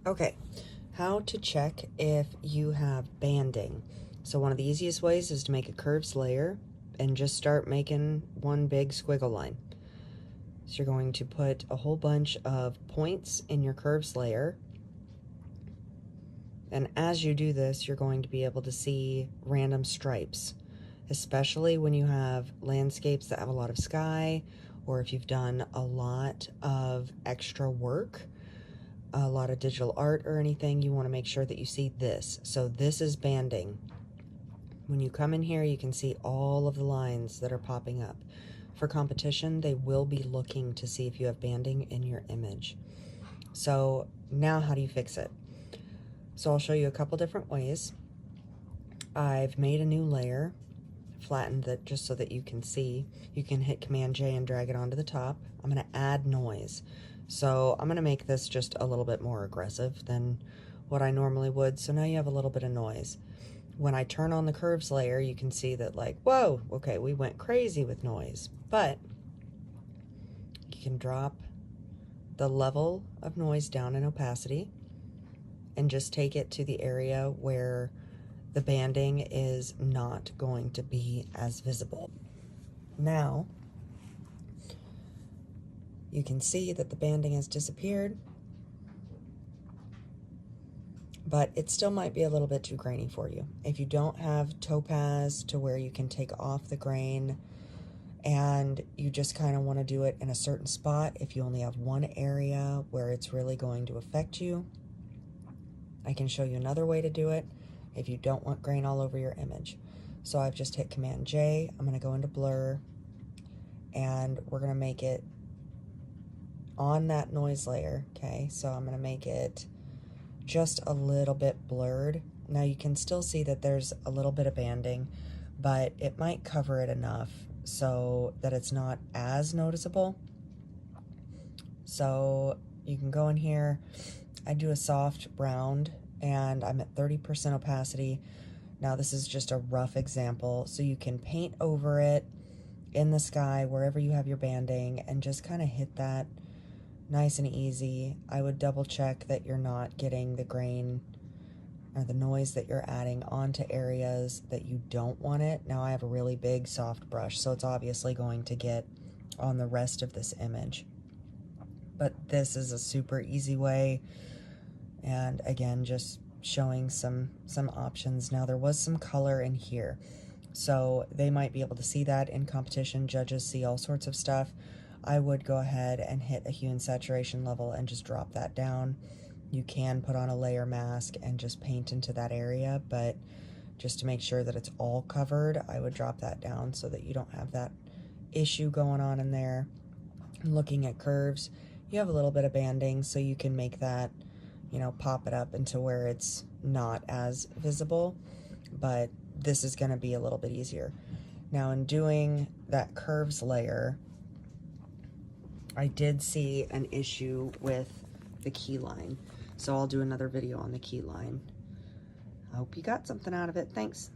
Okay, how to check if you have banding. So one of the easiest ways is to make a curves layer and just start making one big squiggle line. So you're going to put a whole bunch of points in your curves layer. And as you do this, you're going to be able to see random stripes, especially when you have landscapes that have a lot of sky, or if you've done a lot of extra work, a lot of digital art or anything, you want to make sure that you see this. So this is banding. When you come in here, you can see all of the lines that are popping up. For competition, they will be looking to see if you have banding in your image. So now how do you fix it? So I'll show you a couple different ways. I've made a new layer, flattened it just so that you can see. You can hit Command J and drag it onto the top. I'm going to add noise. So I'm going to make this just a little bit more aggressive than what I normally would. So now you have a little bit of noise. When I turn on the curves layer, you can see that, like, whoa, okay, we went crazy with noise. But you can drop the level of noise down in opacity and just take it to the area where the banding is not going to be as visible. Now, you can see that the banding has disappeared, but it still might be a little bit too grainy for you. If you don't have topaz to where you can take off the grain and you just kind of want to do it in a certain spot, if you only have one area where it's really going to affect you, I can show you another way to do it if you don't want grain all over your image. So I've just hit Command J, I'm going to go into blur, and we're going to make it on that noise layer, okay? So I'm going to make it just a little bit blurred. Now you can still see that there's a little bit of banding, but it might cover it enough so that it's not as noticeable. So you can go in here, I do a soft round, and I'm at 30% opacity. Now this is just a rough example, so you can paint over it in the sky, wherever you have your banding, and just kind of hit that nice and easy. I would double check that you're not getting the grain or the noise that you're adding onto areas that you don't want it. Now I have a really big soft brush, so it's obviously going to get on the rest of this image. But this is a super easy way, and again, just showing some options. Now there was some color in here, so they might be able to see that in competition. Judges see all sorts of stuff. I would go ahead and hit a hue and saturation level and just drop that down. You can put on a layer mask and just paint into that area, but just to make sure that it's all covered, I would drop that down so that you don't have that issue going on in there. Looking at curves, you have a little bit of banding, so you can make that, you know, pop it up into where it's not as visible, but this is going to be a little bit easier. Now in doing that curves layer, I did see an issue with the key line, so I'll do another video on the key line. I hope you got something out of it. Thanks.